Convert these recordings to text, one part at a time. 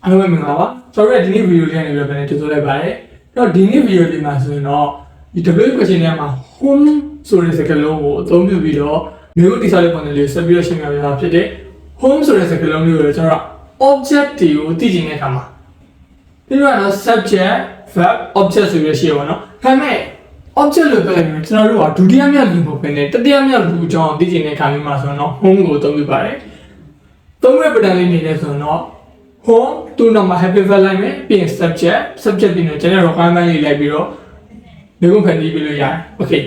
အားလုံးပဲမင်္ဂလာပါကျွန်တော်တို့ဒီနေ့ဗီဒီယိုလေးနဲ့ပြန်ကြိုဆိုလိုက်ပါတယ်အဲ့တော့ဒီနေ့ဗီဒီယိုလေးမှာဆိုရင်တော့ဒီ W question ထဲမှာ home ဆိုတဲ့စကားလုံးကိုအသုံးပြုပြီးတော့မျိုးတိဆောက်တဲ့ပုံစံလေးဆက်ပြီးတော့ရှင်းပြပေးတာဖြစ်တဲ့ home ဆိုတဲ့စကားလုံးလေးကိုကျွန်တော်တို့ object တွေကိုသိချင်တဲ့အခါမှာပြီးတော့ subject verb object ဆိုပြီးရှိရပါတော့ဒါပေမဲ့ object လို့ပြောရင်ကျွန်တော်တို့ကဒုတိယမြောက်လူမဟုတ်ဘဲနဲ့တတိယမြောက်လူအကြောင်းသိချင်တဲ့အခါမျိုးမှာဆိုရင်တော့ home ကိုအသုံးပြုပါတယ်သုံးရပဒံလေးနေလဲဆိုရင်တော့ home တူနောက်မှာ happy verb လိုက်မယ်ပြီးရင် subject ပြီးတော့ကျွန်တော်တို့ requirement လေးလိုက်ပြီးတော့ဒီကုန်းဖန်တီးပြီးလို့ရတယ် okay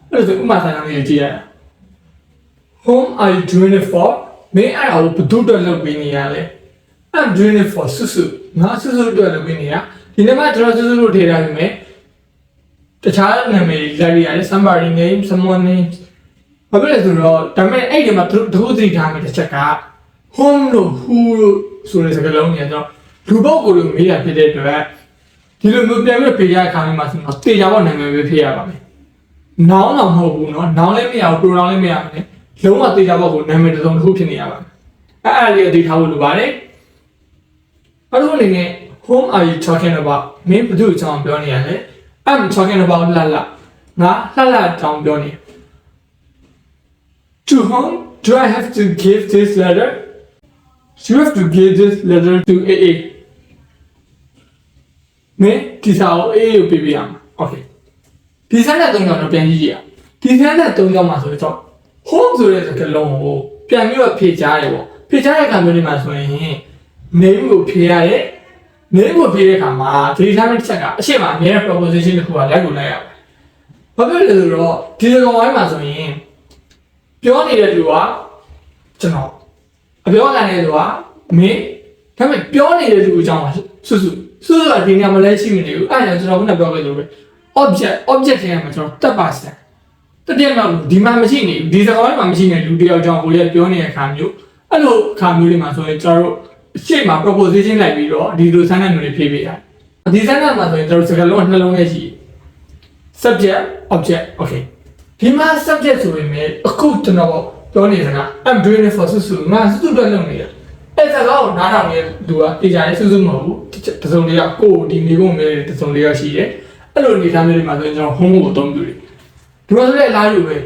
အဲ့ဒါဆိုဥပမာဆိုင်လေးကိုကြည့်ရအောင် home are you doing it for မင်းအဲ့ဒါကိုဘယ်သူ့အတွက်လုပ်ပေးနေရလဲ I'm doing it for ဆုဆုငါဆုဆုအတွက်လုပ်ပေးနေရဒီနေ့မှကျွန်တော်ဆုဆုလို့ထည့်ထားပြီမယ်တခြားနာမည်လိုက်ရရတယ် somebody name someone name ဘာဖြစ်လဲဆိုတော့ဒါပေမဲ့အဲ့ဒီမှာသူတို့သိထားမယ်တစ်ချက်က home လို့ who လို့ဆိုတဲ့စကားလုံးကြီးကတော့လူပုဂ္ဂိုလ်လို့မေးရဖြစ်တဲ့အတွက်ဒီလိုမျိုးပြန်ပြီးဖြေရခါမျိုးမှာဆိုတော့တေချာပေါ့နာမည်ပဲဖြေရပါမယ်။ noun တော့မဟုတ်ဘူးเนาะ noun လည်းမရဘူး pronoun လည်းမရဘူး။လုံးဝတေချာပေါ့ကိုနာမည်တစ်စုံတစ်ခုဖြစ်နေရပါမယ်။အဲ့လေးအသိထားဖို့လိုပါတယ်။အဲ့လိုအနေနဲ့ home are you talking about မင်းဘယ်သူ့အကြောင်းပြောနေရလဲ I'm talking about လှလှငါလှအကြောင်းပြောနေ To whom do I have to give this letter? You have to give this letter to AA. မင်းဒီစာကို AA ကိုပေးပြရမှာ Okay ဒီစာနဲ့၃ကြောင်းတော့ပြန်ကြည့်ကြည့်အောင်ဒီစာနဲ့၃ကြောင်းမှာဆိုတော့ home ဆိုတဲ့စကားလုံးကိုပြန်ပြီးတော့ဖြည့်ချရတယ်ပေါ့ဖြည့်ချတဲ့အခါမျိုးလေးမှာဆိုရင် name ကိုဖြည့်ရတယ် name ကိုဖြည့်တဲ့အခါမှာဒီစာနဲ့တစ်ချက်ကအရှိမအများ proposition တစ်ခုကလိုက်ကိုလိုက်ရပါဘာဖြစ်လဲဆိုတော့ဒီစကားဝိုင်းမှာဆိုရင်ပြောနေတဲ့လူကကျွန်တော်အပြောခံနေတဲ့လူကမင်းဒါပေမဲ့ပြောနေတဲ့လူအကြောင်းကစွစွကဒီနေရာမှာလည်းရှိမနေဘူးအဲ့ဒါကျွန်တော်ခုနပြောခဲ့လို့ပဲ object ထဲမှာကျွန်တော်တက်ပါစတယ်တတိယမြောက်လူဒီမှာမရှိနေဘူးဒီစကားဝိုင်းမှာမရှိနေလူတယောက်ကြောင့်ကိုလည်းပြောနေတဲ့အခါမျိုးအဲ့လိုအခါမျိုးလေးမှာဆိုရင်ကျွန်တော်တို့ရှေ့မှာ proposition လိုက်ပြီးတော့ဒီလို sentence တွေဖြည့်ပေးရတယ်ဒီ sentence မှာဆိုရင်ကျွန်တော်စကားလုံးကနှလုံးနဲ့ရှိ subject object okay ဒီမှာ subject ဆိုရင်လည်းအခုကျွန်တော်ပြောနေစကား I'm doing it for စွငါစွအတွက်လုပ်နေတာအဲ့ဒါကောနားထောင်နေသူကတေချာရေးစွမဟုတ်ဘူးတစုံတရာကိုဒီမိကုန်းမဲတစုံတရာရှိတယ်အဲ့လိုအနေထားမျိုးတွေမှာဆိုရင်ကျွန်တော် home ကိုအသုံးပြုတယ်ဒီမှာဆိုလည်းအလားတူပဲ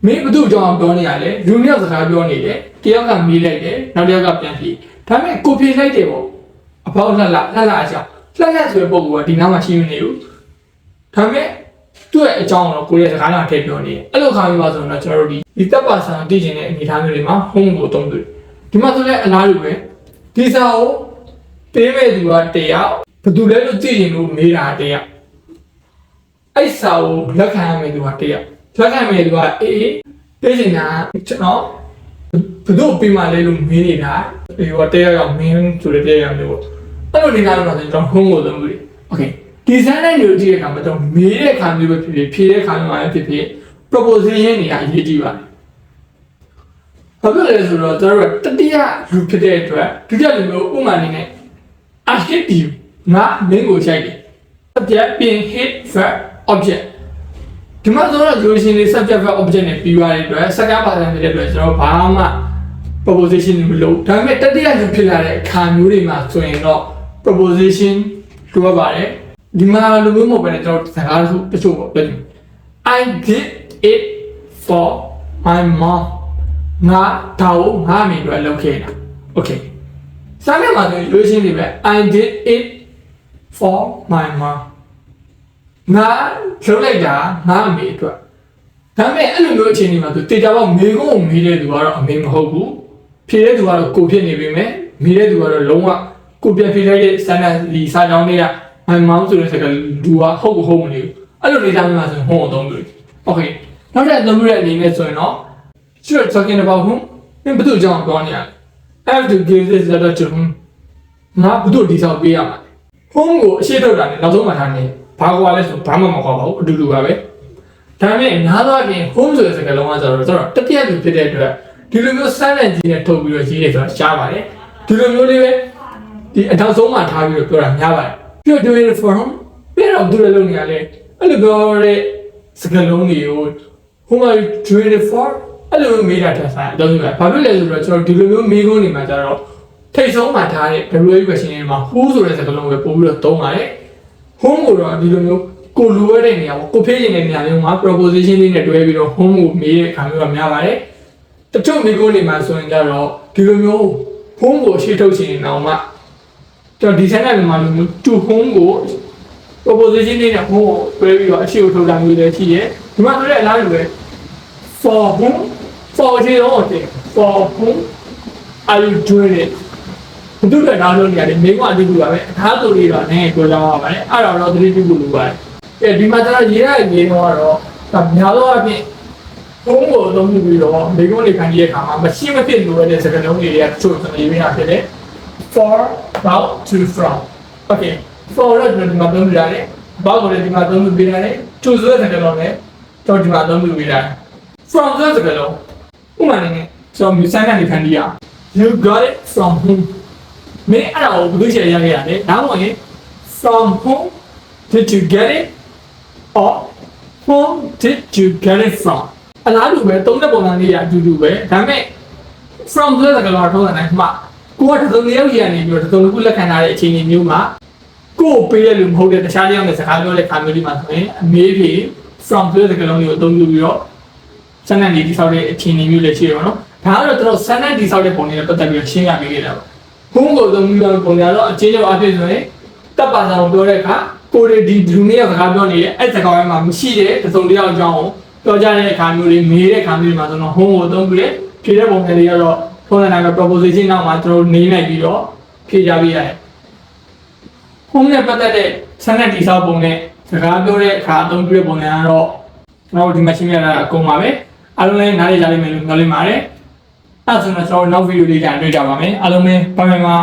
မင်းဘသူ့အကြောင်းပြောနေရလဲလူမျိုးစကားပြောနေတယ်တယောက်ကမေးလိုက်တယ်နောက်တစ်ယောက်ကပြန်ဖြေဒါပေမဲ့ကိုဖြေလိုက်တယ်ပေါ့အပေါက်လှအကြောင်းလှဆိုတဲ့ပုံကဒီနားမှာရှိနေဘူးဒါပေမဲ့သူ့ရဲ့အကြောင်းတော့ကိုရဲ့စကားနဲ့ထည့်ပြောနေတယ်အဲ့လိုခါမျိုးပါဆိုတော့ကျွန်တော်တို့ဒီတပ်ပါဆန်တည်ခြင်းတဲ့အနေအထားမျိုးတွေမှာ home ကိုအသုံးပြုတယ်ဒီမှာဆိုလည်းအလားတူပဲဒီစာကိုပေးမဲ့သူကတယောက်ဘယ်သူလဲလို့သိရင်လို့မေးတာတယောက်အဲ့စာကိုလက်ခံရမယ့်သူကတယောက်လက်ခံမယ့်သူကအေးပေးချင်တာကျွန်တော်ဘယ်သူပေးမှလဲလို့မေးနေတာဒီကတယောက်မင်းဆိုတဲ့တယောက်မျိုးပေါ့အဲ့လိုနေလာလို့ဆိုတော့ home ကိုအသုံးပြုတယ် okay ဒီဇိုင်းတိုင်းမျိုးကြည့်တဲ့အခါမှာတော့မေးတဲ့အခါမျိုးပဲဖြစ်ဖြစ်ဖြေတဲ့အခါမျိုးပဲဖြစ်ဖြစ် proposition တွေကအရေးကြီးပါတယ်ဘာဖြစ်လဲဆိုတော့ကျွန်တော်တို့တတိယလူဖြစ်တဲ့အတွက်ဒုတိယလူမျိုးဥမာအနေနဲ့ I hate you ငါမင်းကိုချိုက်တယ် subject ပြင် hate verb object ဒီမှာဆိုတော့ solution တွေ subject verb object နဲ့ပြီးသွားတဲ့အတွက်စကားပါစံဖြစ်တဲ့အတွက်ကျွန်တော်ဘာမှ proposition မလုပ်ဒါပေမဲ့တတိယလူဖြစ်လာတဲ့အခါမျိုးတွေမှာဆိုရင်တော့ proposition လိုအပ်ပါတယ်ဒီမှာလူမျိုးမဟုတ်ဘဲနဲ့ကျွန်တော်စကားတချို့ပေါ့ပြောကြည့် I did it for my mom ငါဒါကိုငါအမေတို့လုပ်ခဲ့တာ okay စာမျက်မှာဆိုရွေးရှင်းနေပဲ I did it for my mom ငါလုပ်လိုက်တာငါအမေအတွက်ဒါပေမဲ့အဲ့လိုမျိုးအခြေအနေမှာသူတေချာပေါက်မေကုန်းကိုမေးတဲ့သူကတော့အမေမဟုတ်ဘူးဖြေတဲ့သူကတော့ကိုဖြစ်နေပြီမယ်မေးတဲ့သူကတော့လုံးဝကိုပြန်ဖြေလိုက်တဲ့စံတန်လီစာကြောင်းတွေက my mom ဆိုတဲ့စကားလူကဟုတ်မနေဘူးအဲ့လိုနေသားမျိုးမှာဆိုရင် home အသုံးပြုတယ် okay နောက်ထပ်အသုံးပြုတဲ့အနေနဲ့ဆိုရင်တော့ you're talking about whom မင်းဘယ်သူ့အကြောင်းပြောနေရလဲ I have to give this letter to whom ငါဘယ်သူ့ဒီစာပေးရမှာ home ကိုအရှိထုတ်တာနဲ့နောက်ဆုံးမှထားနေဘာကွာလဲဆိုဘာမှမကွာပါဘူးအတူတူပါပဲဒါပေမဲ့နားသွားပြင် home ဆိုတဲ့စကားလုံးကဆိုတော့တတိယလူဖြစ်တဲ့အတွက်ဒီလိုမျိုးစမ်းတဲ့ကြီးနဲ့ထုတ်ပြီးတော့ရေးတယ်ဆိုတာရှားပါတယ်ဒီလိုမျိုးလေးပဲဒီအထောက်ဆုံးမှထားပြီးတော့ပြောတာများပါတယ်You're doing it for him ဘယ်တော့သူလည်းလုပ်နေရလဲအဲ့လိုပြောတဲ့စကားလုံးတွေကို whom are you doing it for အဲ့လိုမေးတာတက်ဆိုင်အတော့ဒီမှာဘာဖြစ်လဲဆိုတော့ကျွန်တော်ဒီလိုမျိုးမေးခွန်းတွေမှာကျတော့ ထိတ်ဆုံးမှထားတဲ့ WH question တွေမှာ who ဆိုတဲ့စကားလုံးပဲပို့ပြီးတော့သုံးပါတယ် home ကိုတော့ဒီလိုမျိုးကိုလိုရတဲ့နေရာပေါ့ကိုဖေးနေတဲ့နေရာမျိုးမှာ proposition လေးနဲ့တွဲပြီးတော့ home ကိုမေးတဲ့အခါမျိုးကများပါတယ်တချို့မိကိုနေမှာဆိုရင်ကြတော့ဒီလိုမျိုး home ကိုရှေ့ထုတ်ချင်အောင်မှကျွန်တော်ဒီ sentence မှာလိုမျိုး to home ကို proposition လေးနဲ့ home ကိုတွဲပြီးတော့အရှေ့ကိုထုတ်တာမျိုးလည်းရှိတယ်ဒီမှာဆိုတဲ့အလားတူပဲ for whom for ခြေတော့တယ် for whom are you doing it ဘယ်သူလဲတော့လို့နေရတယ်မိကွာအတူတူပါပဲအခါတူလေးတော့နည်းပြောကြပါပါတယ်အဲ့တော့သတိပြုဖို့လိုပါတယ်ဒီမှာကျွန်တော်ရေးရတဲ့ရေးတော့များသောအားဖြင့်ဘုံကိုအသုံးပြုပြီးတော့မိကွန်းလေးခံရတဲ့အခါမှာမရှိမဖြစ်လိုတဲ့စကားလုံးတွေကတချို့ကျွန်တော်ရေးပြတာဖြစ်တယ် for about to from okay for တော့ကျွန်တော်ဒီမှာသုံးပြရတယ် about ကိုလည်းဒီမှာသုံးပြရတယ် to ဆိုတဲ့စကားလုံးလည်းကျွန်တော်ဒီမှာသုံးပြရတယ် from ဆိုတဲ့စကားလုံးဥပမာနဲ့ကျွန်တော်မျိုးစမ်းကနေခံရ you got it from him မင်းအဲ့ဒါကိုဘယ်လိုရှယ်ရခဲ့ရလဲဒါမှမဟုတ် from whom did you get it or whom did you get it from အလားတူပဲသုံးတဲ့ပုံစံလေးရအတူတူပဲဒါပေမဲ့ from ဆိုတဲ့စကားလုံးထုံးတဲ့နိုင်မှာကိုကတစ်စုံတစ်ယောက်ရနေပြီးတော့တစ်စုံတစ်ခုလက်ခံထားတဲ့အခြေအနေမျိုးမှာကိုကိုပေးရလို့မဟုတ်တဲ့တခြားတစ်ယောက်နဲ့စကားပြောတဲ့ခါမျိုးလေးမှာဆိုရင်အမေးဖြေ from ဆိုတဲ့စကားလုံးကိုအသုံးပြုပြီးတော့စမ်းသပ်နေတိဆောက်တဲ့အခြေအနေမျိုးလေးရှိတယ်ပေါ့နော်ဒါကတော့ကျွန်တော်စမ်းသပ်တိဆောက်တဲ့ပုံလေးနဲ့ပတ်သက်ပြီးတော့ရှင်းပြပေးခဲ့တာပါဘုံကိုသုံးပြီးတော့ပုံရတော့အချင်းချင်းအဖြစ်ဆိုရင်တပ်ပါဆောင်ပြောတဲ့အခါကိုရီဒီလူမျိုးစကားပြောနေတယ်အဲ့စကားဝိုင်းမှာမရှိတဲ့တစုံတစ်ယောက်အကြောင်းကိုပြောကြတဲ့အခါမျိုးလေးမေးတဲ့အခါမျိုးတွေမှာဆိုတော့ဟုံးကိုသုံးပြီးဖြေတဲ့ပုံစံလေးကတော့ထုံးစံတိုင်းက proposition နောက်မှာကျွန်တော်နေလိုက်ပြီးတော့ဖြေကြပေးရတယ်ဟုံးနဲ့ပတ်သက်တဲ့စမ်းသပ်တိဆောက်ပုံနဲ့စကားပြောတဲ့အခါအသုံးပြုတဲ့ပုံစံကတော့ကျွန်တော်ဒီမှာရှင်းပြတာအကုန်ပါပဲအားလုံးလည်းနားလည်ကြလိမ့်မယ်လို့ပြောလိမ့်ပါတယ်အဲ့ဒါဆိုတော့ကျွန်တော်နောက်ဗီဒီယိုလေးကြတွေ့ကြပါမယ်အားလုံးပဲဘိုင်ဘိုင်ပါ